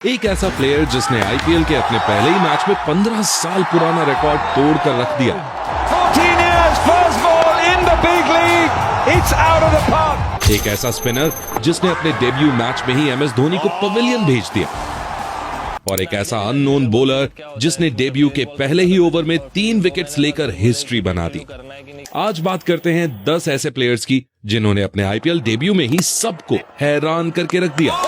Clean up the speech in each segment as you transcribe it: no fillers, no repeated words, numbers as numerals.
एक ऐसा प्लेयर जिसने आईपीएल के अपने पहले ही मैच में 15 साल पुराना रिकॉर्ड तोड़कर रख दिया। 14 years, first ball in the big league, it's out of the park. एक ऐसा स्पिनर जिसने अपने डेब्यू मैच में ही एमएस धोनी को पवेलियन भेज दिया। और एक ऐसा अननोन बॉलर जिसने डेब्यू के पहले ही ओवर में 3 विकेट्स लेकर हिस्ट्री बना दी। आज बात करते हैं 10 ऐसे प्लेयर्स की जिन्होंने अपने आईपीएल डेब्यू में ही सबको हैरान करके रख दिया।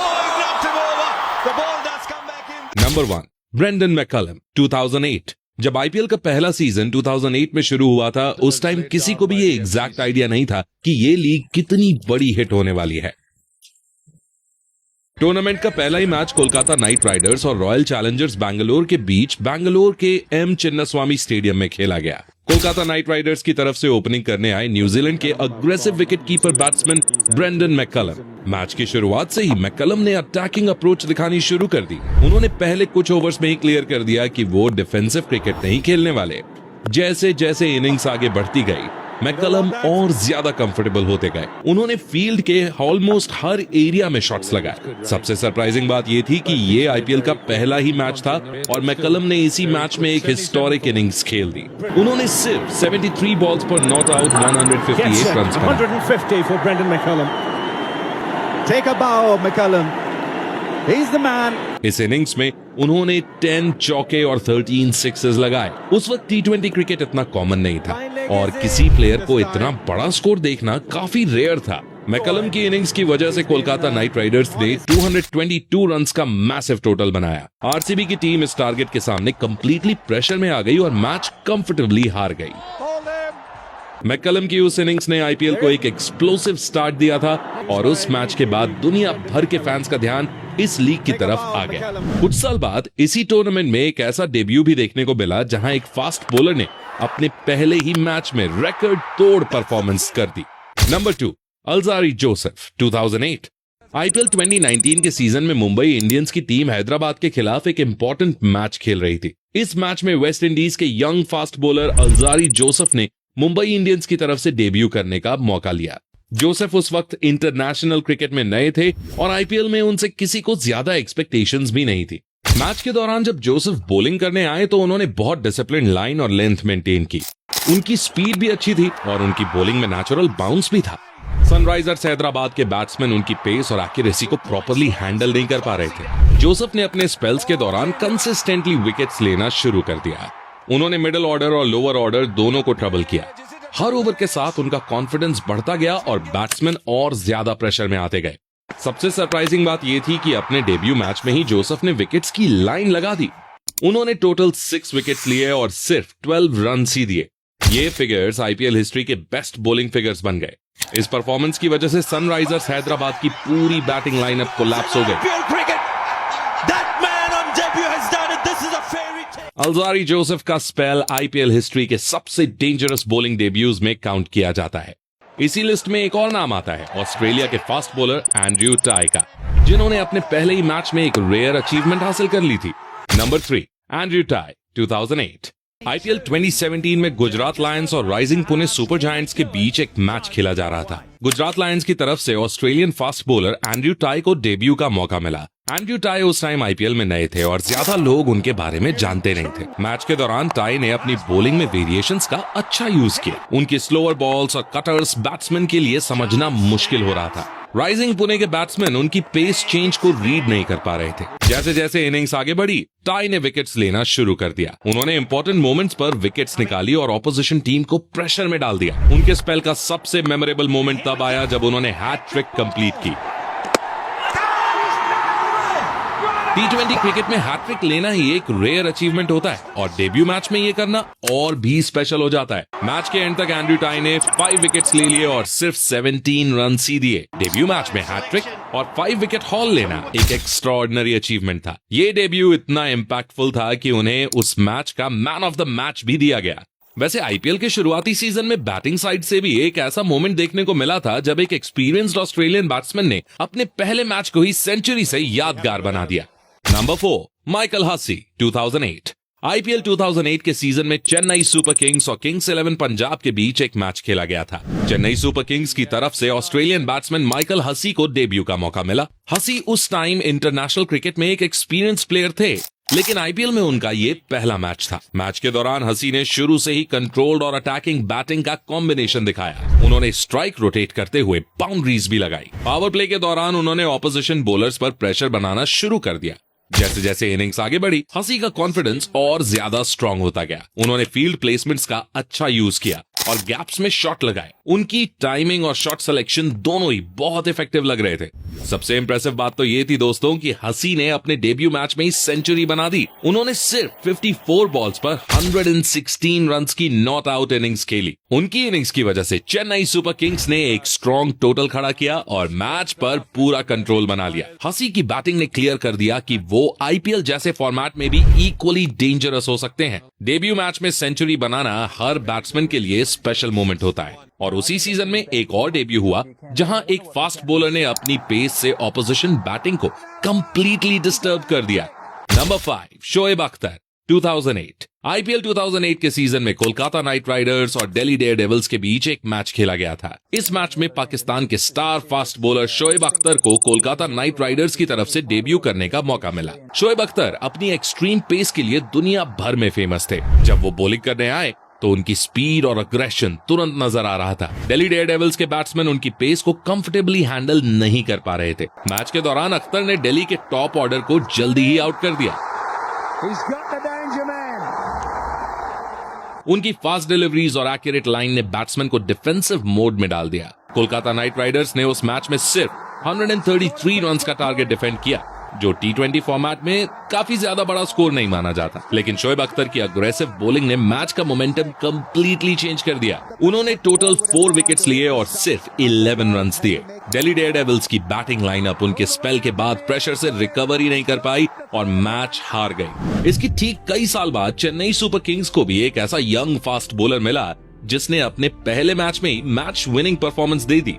Number 1, Brendon McCullum, 2008। जब आईपीएल का पहला सीजन 2008 में शुरू हुआ था, उस टाइम किसी को भी ये एग्जैक्ट आइडिया नहीं था कि ये लीग कितनी बड़ी हिट होने वाली है। टूर्नामेंट का पहला ही मैच कोलकाता नाइट राइडर्स और रॉयल चैलेंजर्स बैंगलोर के बीच बैंगलोर के एम चिन्नास्वामी स्टेडियम में खेला गया। कोलकाता नाइट राइडर्स की तरफ से ओपनिंग करने आए न्यूजीलैंड के aggressive wicket keeper batsman Brendon McCullum. Match की शुरुआत से ही मैकलम ने अटैकिंग अप्रोच दिखानी शुरू कर दी। उन्होंने पहले कुछ ओवर्स में ही क्लियर कर दिया कि वो डिफेंसिव क्रिकेट नहीं खेलने वाले। जैसे जैसे इनिंग्स आगे बढ़ती गई, मैकलम और ज्यादा कंफर्टेबल होते गए। उन्होंने फील्ड के ऑलमोस्ट हर एरिया में शॉट्स लगाए। सबसे सरप्राइजिंग बात यह थी कि ये आईपीएल का पहला ही मैच था और मैकलम ने इसी मैच में एक हिस्टोरिक इनिंग्स खेल दी। उन्होंने सिर्फ 73 बॉल्स पर नॉट आउट 158 रन बनाए। 150 for Brendan McCullum. Take a bow, McCullum. He's the man. इस इनिंग्स में उन्होंने 10 चौके और 13 सिक्सेस लगाए। उस वक्त टी20 क्रिकेट इतना कॉमन नहीं था और किसी प्लेयर को इतना बड़ा स्कोर देखना काफी रेयर था। मैकलम की इनिंग्स की वजह से कोलकाता नाइट राइडर्स ने 222 रन्स का मैसिव टोटल बनाया। आरसीबी की टीम इस टारगेट के सामने कंप्लीटली प्रेशर में आ गई और मैच कंफर्टेबली हार गई। मैकलम की उस इनिंग्स ने आईपीएल को एक एक्सप्लोसिव स्टार्ट दिया था और उस मैच के बाद दुनिया भर के फैंस का ध्यान इस लीग की तरफ आ गया। कुछ साल बाद इसी टूर्नामेंट में एक ऐसा डेब्यू भी देखने को मिला जहां एक फास्ट बॉलर ने अपने पहले ही मैच में रिकॉर्ड तोड़ परफॉर्मेंस कर दी। Number 2, Alzarri Joseph, 2008। आईपीएल 2019 के सीजन में मुंबई इंडियंस की टीम हैदराबाद के खिलाफ एक इंपॉर्टेंट मैच खेल रही थी। इस मैच में वेस्ट इंडीज के young fast bowler Alzarri Joseph ने मुंबई इंडियंस की तरफ से डेब्यू करने का मौका लिया। जोसेफ उस वक्त इंटरनेशनल क्रिकेट में नए थे और आईपीएल में उनसे किसी को ज्यादा एक्सपेक्टेशंस भी नहीं थी। मैच के दौरान जब जोसेफ बॉलिंग करने आए तो उन्होंने बहुत डिसिप्लिन लाइन और लेंथ मेंटेन की। उनकी स्पीड भी अच्छी थी और उनकी बॉलिंग में नेचुरल बाउंस भी था। सनराइजर्स हैदराबाद के बैट्समैन उनकी पेस और एक्यूरेसी को प्रॉपर्ली हैंडल नहीं कर पा रहे थे। जोसेफ ने अपने स्पेल्स के दौरान कंसिस्टेंटली विकेट्स लेना शुरू कर दिया। उन्होंने मिडिल ऑर्डर और लोअर ऑर्डर दोनों को ट्रबल किया। हर ओवर के साथ उनका कॉन्फिडेंस बढ़ता गया और बैट्समैन और ज्यादा प्रेशर में आते गए। सबसे सरप्राइजिंग बात यह थी कि अपने डेब्यू मैच में ही जोसेफ ने विकेट्स की लाइन लगा दी। उन्होंने टोटल 6 विकेट्स लिए और सिर्फ 12 रन ही दिए। ये फिगर्स आईपीएल हिस्ट्री के बेस्ट बॉलिंग फिगर्स बन गए। इस परफॉर्मेंस की वजह से सनराइजर्स हैदराबाद की पूरी बैटिंग लाइनअप कोलैप्स हो गई। अल्जारी जोसेफ का स्पेल आईपीएल हिस्ट्री के सबसे डेंजरस बॉलिंग डेब्यूज में काउंट किया जाता है। इसी लिस्ट में एक और नाम आता है ऑस्ट्रेलिया के फास्ट बॉलर एंड्रयू टाई का, जिन्होंने अपने पहले ही मैच में एक रेयर अचीवमेंट हासिल कर ली थी। Number 3, Andrew tie, 2008। आईपीएल 2017 में गुजरात लायंस और राइजिंग पुणे सुपर जायंट्स के बीच एक मैच खेला जा रहा था। गुजरात लायंस की तरफ से Australian fast bowler Andrew tie को डेब्यू का मौका मिला। एंड्रयू टाई उस टाइम आईपीएल में नए थे और ज्यादा लोग उनके बारे में जानते नहीं थे। मैच के दौरान टाई ने अपनी बॉलिंग में वेरिएशंस का अच्छा यूज किया। उनकी स्लोअर बॉल्स और कटर्स बैट्समैन के लिए समझना मुश्किल हो रहा था। राइजिंग पुणे के बैट्समैन उनकी पेस चेंज को रीड नहीं कर पा रहे थे। जैसे जैसे इनिंग्स आगे बढ़ी, टाई ने विकेट्स लेना शुरू कर दिया। उन्होंने इंपॉर्टेंट मोमेंट्स पर विकेट्स निकाली और ऑपोजिशन टीम को प्रेशर में डाल दिया। उनके स्पेल का सबसे मेमोरेबल मोमेंट तब आया जब उन्होंने हैट्रिक कंप्लीट की। टी20 क्रिकेट में हैट्रिक लेना ही एक रेयर अचीवमेंट होता है और डेब्यू मैच में ये करना और भी स्पेशल हो जाता है। मैच के एंड तक एंड्रयू टाई ने 5 विकेट्स ले लिए और सिर्फ 17 रन ही दिए। डेब्यू मैच में हैट्रिक और 5 विकेट हॉल लेना एक एक्स्ट्राऑर्डिनरी अचीवमेंट था। ये डेब्यू इतना इम्पैक्टफुल था कि उन्हें उस मैच का मैन ऑफ द मैच भी दिया गया। वैसे आईपीएल के शुरुआती सीजन में बैटिंग साइड से भी एक ऐसा मोमेंट देखने को मिला था जब एक एक्सपीरियंस्ड ऑस्ट्रेलियन बैट्समैन ने अपने पहले मैच को ही सेंचुरी से यादगार बना दिया। Number 4, Michael Hussey, 2008। आईपीएल 2008 के सीजन में चेन्नई सुपर किंग्स और किंग्स 11 पंजाब के बीच एक मैच खेला गया था। चेन्नई सुपर किंग्स की तरफ से ऑस्ट्रेलियन बैट्समैन माइकल हसी को डेब्यू का मौका मिला। हसी उस टाइम इंटरनेशनल क्रिकेट में एक एक्सपीरियंस प्लेयर थे, लेकिन आईपीएल में उनका ये पहला मैच था। मैच के दौरान हसी ने शुरू से ही कंट्रोल्ड और अटैकिंग बैटिंग का कॉम्बिनेशन दिखाया। उन्होंने स्ट्राइक रोटेट करते हुए बाउंड्रीज भी लगाई। पावर प्ले के दौरान उन्होंने ऑपोजिशन बॉलर्स पर प्रेशर बनाना शुरू कर दिया। जैसे जैसे इनिंग्स आगे बढ़ी, हसी का कॉन्फिडेंस और ज्यादा स्ट्रांग होता गया। उन्होंने फील्ड प्लेसमेंट्स का अच्छा यूज किया और गैप्स में शॉट लगाए। उनकी टाइमिंग और शॉट सिलेक्शन दोनों ही बहुत इफेक्टिव लग रहे थे। सबसे इंप्रेसिव बात तो ये थी दोस्तों कि हसी ने अपने डेब्यू मैच में ही सेंचुरी बना दी। उन्होंने सिर्फ 54 बॉल्स पर 116 रन्स की नॉट आउट इनिंग्स खेली। उनकी इनिंग्स की वजह से चेन्नई सुपर किंग्स ने एक स्ट्रॉन्ग टोटल खड़ा किया और मैच पर पूरा कंट्रोल बना लिया। हसी की बैटिंग ने क्लियर कर दिया कि वो आईपीएल जैसे फॉर्मेट में भी इक्वली डेंजरस हो सकते हैं। डेब्यू मैच में सेंचुरी बनाना हर बैट्समैन के लिए स्पेशल मोमेंट होता है और उसी सीजन में एक और डेब्यू हुआ जहां एक फास्ट बॉलर ने अपनी पेस से ऑपोजिशन बैटिंग को कंप्लीटली डिस्टर्ब कर दिया। नंबर 5, शोएब अख्तर 2008। आईपीएल 2008 के सीजन में कोलकाता नाइट राइडर्स और दिल्ली डेयरडेविल्स के बीच एक मैच खेला गया था। इस मैच में पाकिस्तान के star fast bowler Shoaib Akhtar को कोलकाता नाइट राइडर्स की तरफ से डेब्यू करने का मौका मिला। शोएब अख्तर अपनी एक्सट्रीम पेस के लिए दुनिया भर में फेमस थे। जब वो बॉलिंग करने आए तो उनकी स्पीड और अग्रेशन तुरंत नजर आ रहा था। दिल्ली डेयरडेविल्स के बैट्समैन उनकी पेस को कंफर्टेबली हैंडल नहीं कर पा रहे थे। मैच के दौरान अख्तर ने दिल्ली के टॉप ऑर्डर को जल्दी ही आउट कर दिया। उनकी फास्ट डिलीवरीज और एक्यूरेट लाइन ने बैट्समैन को डिफेंसिव मोड में डाल दिया। कोलकाता नाइट राइडर्स ने उस मैच में सिर्फ 133 रन्स का टारगेट डिफेंड किया, जो T20 फॉर्मेट में काफी ज्यादा बड़ा स्कोर नहीं माना जाता। लेकिन शोएब अख्तर की अग्रेसिव बॉलिंग ने मैच का मोमेंटम कंप्लीटली चेंज कर दिया। उन्होंने टोटल 4 विकेट्स लिए और सिर्फ 11 रन्स दिए। दिल्ली डेयरडेविल्स की बैटिंग लाइनअप उनके स्पेल के बाद प्रेशर से रिकवर ही नहीं कर पाई और मैच हार गई। इसकी ठीक कई साल बाद चेन्नई सुपर किंग्स को भी एक ऐसा यंग फास्ट बॉलर मिला जिसने अपने पहले मैच में ही मैच विनिंग परफॉर्मेंस दे दी।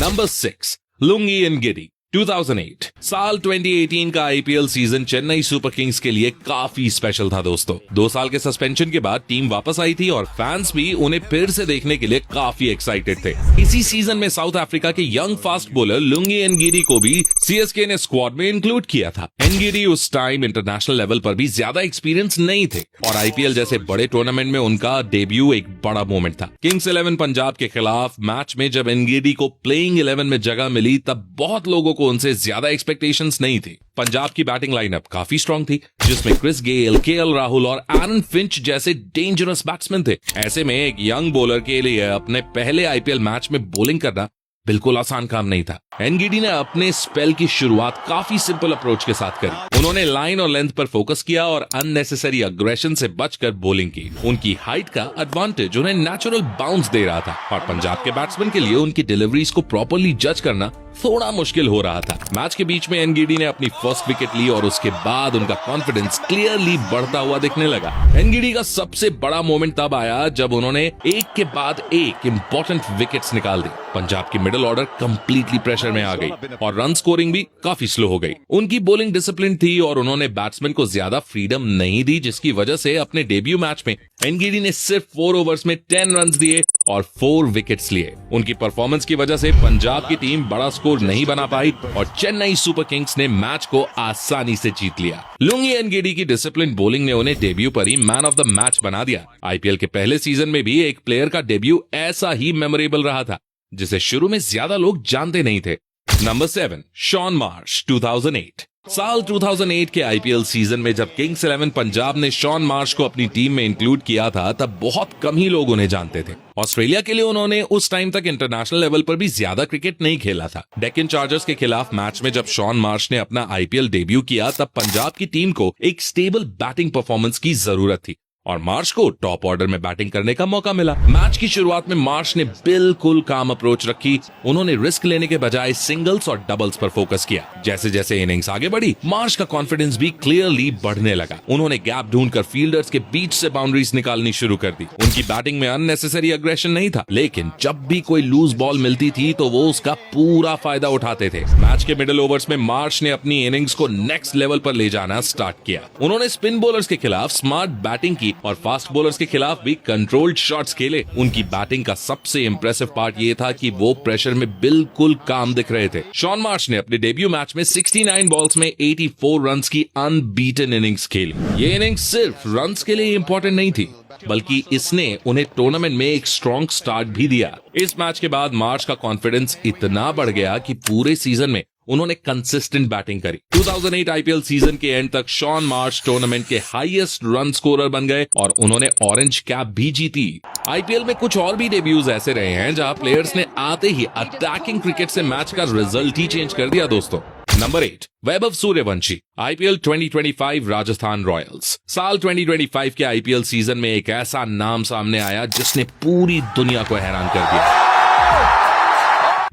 Number 6, Lungi Ngidi 2008। साल 2018 का IPL season Chennai Super Kings के लिए काफी स्पेशल था दोस्तों। 2 साल के सस्पेंशन के बाद टीम वापस आई थी और फैंस भी उन्हें फिर से देखने के लिए काफी एक्साइटेड थे। इसी सीजन में साउथ अफ्रीका के young fast bowler Lungi Ngidi को भी सीएसके ने स्क्वाड में इंक्लूड किया था। एनगिडी उस टाइम इंटरनेशनल लेवल पर भी ज्यादा एक्सपीरियंस नहीं थे और आईपीएल जैसे बड़े टूर्नामेंट में उनका डेब्यू एक बड़ा मोमेंट था। किंग्स 11 पंजाब के खिलाफ मैच में जब एनगिडी को प्लेइंग 11 में जगह मिली तब बहुत लोगों को उनसे ज्यादा एक्सपेक्टेशंस नहीं थी। पंजाब की बैटिंग लाइनअप काफी स्ट्रांग थी, जिसमें क्रिस गेल, केएल राहुल और एरन फिंच जैसे डेंजरस बैट्समैन थे। ऐसे में एक यंग बॉलर के लिए अपने पहले आईपीएल मैच में बॉलिंग करना बिल्कुल आसान काम नहीं था। एनगिडी ने अपने स्पेल की शुरुआत काफी सिंपल अप्रोच के साथ करी। उन्होंने लाइन और लेंथ पर फोकस किया और अननेसेसरी अग्रेशन से बचकर बॉलिंग की। उनकी हाइट का एडवांटेज उन्हें नेचुरल बाउंस दे रहा था और पंजाब के बैट्समैन के लिए उनकी डिलीवरीज को प्रॉपर्ली जज करना थोड़ा मुश्किल हो रहा था। मैच के बीच में एनगिडी ने अपनी फर्स्ट विकेट ली और उसके बाद उनका कॉन्फिडेंस क्लियरली बढ़ता हुआ दिखने लगा। एनगिडी का सबसे बड़ा मोमेंट तब आया जब उन्होंने एक के बाद एक इंपॉर्टेंट विकेट्स निकाल दी। पंजाब की मिडिल ऑर्डर कंप्लीटली प्रेशर में आ गई और रन स्कोरिंग भी काफी स्लो हो गई। उनकी बॉलिंग डिसिप्लिन थी और उन्होंने बैट्समैन को ज्यादा फ्रीडम नहीं दी, जिसकी वजह से अपने डेब्यू मैच में एनगिडी ने सिर्फ 4 ओवर्स में 10 रन दिए और 4 विकेट्स लिए। उनकी परफॉर्मेंस की वजह से पंजाब की टीम बड़ा स्कोर नहीं बना पाई और चेन्नई सुपर किंग्स ने मैच को आसानी से जीत लिया। लुंगी एनगिडी की डिसिप्लिन बॉलिंग ने उन्हें डेब्यू पर ही मैन ऑफ द मैच बना दिया। आईपीएल के पहले सीजन में भी एक प्लेयर का डेब्यू ऐसा ही मेमोरेबल रहा था, जिसे शुरू में ज्यादा लोग जानते नहीं थे। Number 7, Shaun Marsh 2008। साल 2008 के आईपीएल सीजन में जब किंग्स 11 पंजाब ने शॉन मार्श को अपनी टीम में इंक्लूड किया था तब बहुत कम ही लोग उन्हें जानते थे। ऑस्ट्रेलिया के लिए उन्होंने उस टाइम तक इंटरनेशनल लेवल पर भी ज्यादा क्रिकेट नहीं खेला था। डेक्कन चार्जर्स के खिलाफ मैच में जब शॉन मार्श ने अपना आईपीएल डेब्यू किया तब पंजाब की टीम को एक स्टेबल बैटिंग परफॉर्मेंस की जरूरत थी और मार्श को टॉप ऑर्डर में बैटिंग करने का मौका मिला। मैच की शुरुआत में मार्श ने बिल्कुल काम अप्रोच रखी। उन्होंने रिस्क लेने के बजाय सिंगल्स और डबल्स पर फोकस किया। जैसे जैसे इनिंग्स आगे बढ़ी, मार्श का कॉन्फिडेंस भी क्लियरली बढ़ने लगा। उन्होंने गैप ढूंढकर फील्डर्स के बीच से बाउंड्रीज निकालनी शुरू कर दी। उनकी बैटिंग में अननेसेसरी अग्रेशन नहीं था, लेकिन जब भी कोई लूज बॉल मिलती थी तो वो उसका पूरा फायदा उठाते थे। मैच के मिडिल ओवर्स में मार्श ने अपनी इनिंग्स को नेक्स्ट लेवल पर ले जाना स्टार्ट किया। उन्होंने स्पिन बॉलर्स के खिलाफ स्मार्ट बैटिंग की और फास्ट बॉलर्स के खिलाफ भी कंट्रोल्ड शॉट्स खेले। उनकी बैटिंग का सबसे इंप्रेसिव पार्ट ये था कि वो प्रेशर में बिल्कुल काम दिख रहे थे। शॉन मार्श ने अपने डेब्यू मैच में 69 बॉल्स में 84 रन्स की अनबीटन इनिंग्स खेली। ये इनिंग्स सिर्फ रन्स के लिए इंपॉर्टेंट नहीं थी, बल्कि इसने उन्हें टूर्नामेंट में एक स्ट्रॉन्ग स्टार्ट भी दिया। इस मैच के बाद मार्श का कॉन्फिडेंस इतना बढ़ गया कि पूरे सीजन में उन्होंने कंसिस्टेंट बैटिंग करी। 2008 आईपीएल सीजन के एंड तक शॉन मार्श टूर्नामेंट के हाईएस्ट रन स्कोरर बन गए और उन्होंने ऑरेंज कैप भी जीती। आईपीएल में कुछ और भी डेब्यूज ऐसे रहे हैं जहां प्लेयर्स ने आते ही अटैकिंग क्रिकेट से मैच का रिजल्ट ही चेंज कर दिया दोस्तों। Number 8, Vaibhav Suryavanshi, IPL 2025 Rajasthan Royals. साल 2025 के आईपीएल सीजन में एक ऐसा नाम सामने आया जिसने पूरी दुनिया को हैरान कर दिया।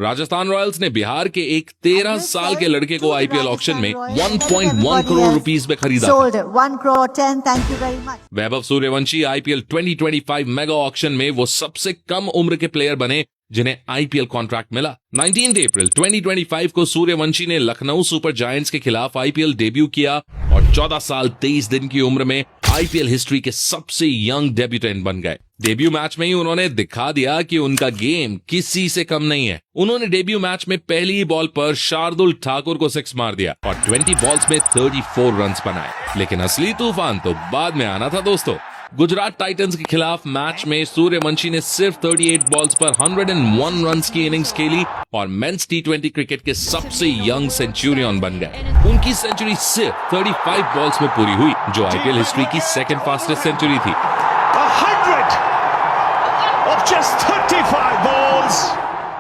राजस्थान रॉयल्स ने बिहार के एक 13 साल के लड़के को आईपीएल ऑक्शन में 1.1 करोड़ रुपीस में खरीदा था। 1 crore 10, thank you very much. Vaibhav Suryavanshi IPL 2025 mega auction में वो सबसे कम उम्र के प्लेयर बने जिन्हें आईपीएल कॉन्ट्रैक्ट मिला। 19 अप्रैल 2025 को सूर्यवंशी ने लखनऊ सुपर जायंट्स के खिलाफ आईपीएल डेब्यू किया और 14 साल 23 दिन की उम्र में आईपीएल हिस्ट्री के सबसे यंग डेब्यूटेंट बन गए। डेब्यू मैच में ही उन्होंने दिखा दिया कि उनका गेम किसी से कम नहीं है। उन्होंने डेब्यू मैच में पहली ही बॉल पर शार्दुल ठाकुर को 6 मार दिया और 20 बॉल्स में 34 रन्स बनाए। लेकिन असली तूफान तो बाद में आना था दोस्तों। गुजरात टाइटंस के खिलाफ मैच में सूर्यवंशी ने सिर्फ 38 बॉल्स पर 101 रन्स की इनिंग्स खेली और मेंस T20 क्रिकेट के सबसे यंग सेंचुरियन बन गए। उनकी सेंचुरी सिर्फ 35 बॉल्स में पूरी हुई, जो आईपीएल हिस्ट्री की सेकंड फास्टेस्ट सेंचुरी थी। 100 of just 35 balls.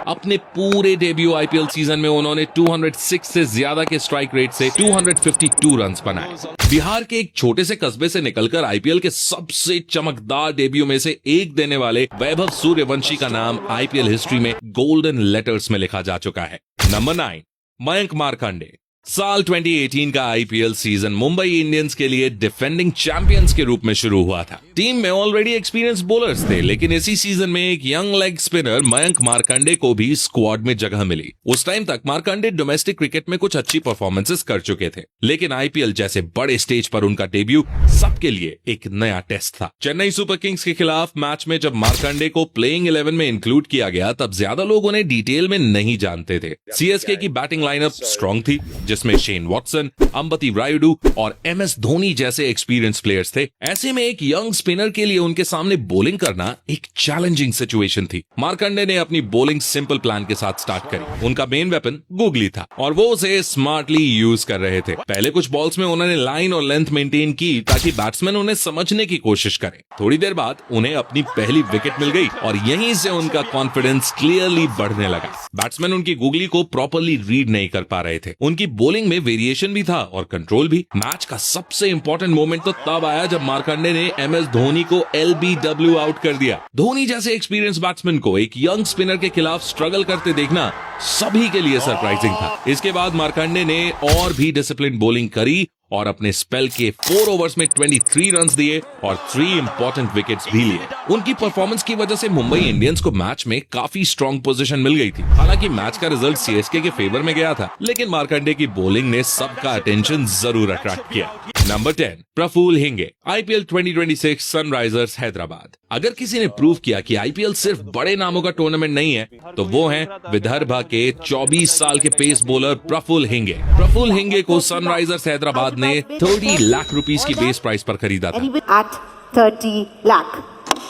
अपने पूरे डेब्यू आईपीएल सीजन में उन्होंने 206 से ज्यादा के स्ट्राइक रेट से 252 रन्स बनाए। बिहार के एक छोटे से कस्बे से निकलकर आईपीएल के सबसे चमकदार डेब्यू में से एक देने वाले वैभव सूर्यवंशी का नाम आईपीएल हिस्ट्री में गोल्डन लेटर्स में लिखा जा चुका है। नंबर 9, मयंक मार्कंडे। साल 2018 का आईपीएल सीजन मुंबई इंडियंस के लिए डिफेंडिंग चैंपियंस के रूप में शुरू हुआ था। टीम में ऑलरेडी एक्सपीरियंस बॉलर्स थे, लेकिन इसी सीजन में एक young leg spinner Mayank Markande को भी स्क्वाड में जगह मिली। उस टाइम तक मार्कंडे डोमेस्टिक क्रिकेट में कुछ अच्छी परफॉर्मेंसेस कर चुके थे, लेकिन आईपीएल जैसे बड़े स्टेज पर उनका डेब्यू सबके लिए एक नया टेस्ट था। चेन्नई सुपर किंग्स के खिलाफ मैच में जब मार्कंडे को प्लेइंग 11 में इंक्लूड किया गया, तब ज्यादा लोग उन्हें डिटेल में नहीं जानते थे। सीएसके की बैटिंग लाइनअप स्ट्रॉन्ग थी, जिसमें शेन वॉटसन, अंबती रायुडू और एमएस धोनी जैसे एक्सपीरियंस प्लेयर्स थे। ऐसे में एक यंग स्पिनर के लिए उनके सामने बॉलिंग करना एक चैलेंजिंग सिचुएशन थी। मार्कंडे ने अपनी बॉलिंग सिंपल प्लान के साथ स्टार्ट करी। उनका मेन वेपन गूगली था और वो उसे स्मार्टली यूज कर रहे थे। पहले कुछ बॉल्स में उन्होंने लाइन और लेंथ मेंटेन की ताकि बैट्समैन उन्हें समझने की कोशिश करें। थोड़ी देर बाद उन्हें अपनी पहली विकेट मिल गई और यहीं से उनका कॉन्फिडेंस क्लियरली बढ़ने लगा। बैट्समैन उनकी गूगली को प्रॉपरली रीड नहीं कर पा रहे थे। उनकी बॉलिंग में वेरिएशन भी था और कंट्रोल भी। मैच का सबसे इंपॉर्टेंट मोमेंट तो तब आया जब मार्कंडे ने एमएस धोनी को LBW आउट कर दिया। धोनी जैसे एक्सपीरियंस बैट्समैन को एक यंग स्पिनर के खिलाफ स्ट्रगल करते देखना सभी के लिए सरप्राइजिंग था। इसके बाद मार्कंडे ने और भी डिसिप्लिन बॉलिंग करी और अपने स्पेल के 4 ओवर्स में 23 रन्स दिए और 3 इंपॉर्टेंट विकेट्स भी लिए। उनकी परफॉर्मेंस की वजह से मुंबई इंडियंस को मैच में काफी स्ट्रॉन्ग पोजीशन मिल गई थी। हालांकि मैच का रिजल्ट सीएसके के फेवर में गया था, लेकिन मार्कंडे की बॉलिंग ने सबका अटेंशन जरूर अट्रैक्ट किया। Number 10, Praful Hinge, IPL 2026 Sunrisers Hyderabad. अगर किसी ने प्रूव किया कि आईपीएल सिर्फ बड़े नामों का टूर्नामेंट नहीं है, तो वो हैं विदर्भा के 24 साल के पेस बॉलर प्रफुल्ल हिंगे। प्रफुल्ल हिंगे को सनराइजर्स हैदराबाद ने 30 लाख रुपीस की बेस प्राइस पर खरीदा था। At 30 lakh.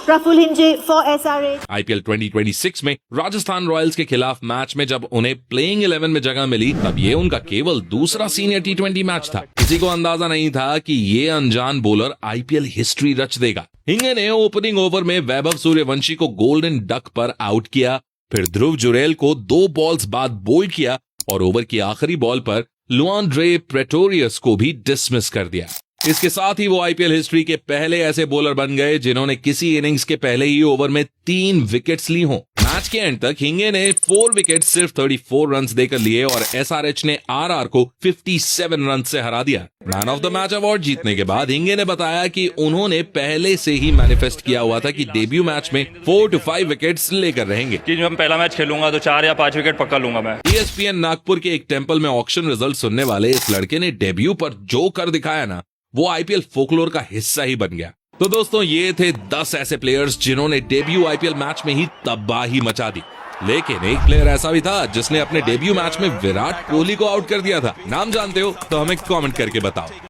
Praful Hinge for SRH. IPL 2026 में राजस्थान रॉयल्स के खिलाफ मैच में जब उन्हें प्लेइंग 11 में जगह मिली, तब ये उनका केवल दूसरा सीनियर T20 मैच था। किसी को अंदाजा नहीं था कि ये अनजान बॉलर आईपीएल हिस्ट्री रच देगा। हिंगे ने ओपनिंग ओवर में वैभव सूर्यवंशी को गोल्डन डक पर आउट किया, फिर ध्रुव जुरेल को 2 बॉल्स बाद बोल्ड किया और ओवर की आखिरी बॉल पर लुआंड्रे प्रेटोरियस को भी डिसमिस कर दिया। इसके साथ ही वो आईपीएल हिस्ट्री के पहले ऐसे बॉलर बन गए जिन्होंने किसी इनिंग्स के पहले ही ओवर में 3 विकेट्स ली हों। मैच के एंड तक हिंगे ने 4 विकेट सिर्फ 34 रन देकर लिए और एसआरएच ने आरआर को 57 रन से हरा दिया। Man of the match award जीतने के बाद हिंगे ने बताया कि उन्होंने पहले से ही मैनिफेस्ट किया हुआ था कि डेब्यू मैच में 4 to 5 विकेट्स लेकर रहेंगे। कि जब मैं पहला मैच खेलूंगा तो 4 या 5 विकेट पक्का लूंगा मैं। ESPN नागपुर के एक टेंपल में ऑक्शन रिजल्ट सुनने वाले इस लड़के ने डेब्यू पर जो कर दिखाया ना, वो आईपीएल फोकलोर का हिस्सा ही बन गया। तो दोस्तों, ये थे 10 ऐसे प्लेयर्स जिन्होंने डेब्यू आईपीएल मैच में ही तबाही मचा दी। लेकिन एक प्लेयर ऐसा भी था जिसने अपने डेब्यू मैच में विराट कोहली को आउट कर दिया था। नाम जानते हो तो हमें कमेंट करके बताओ।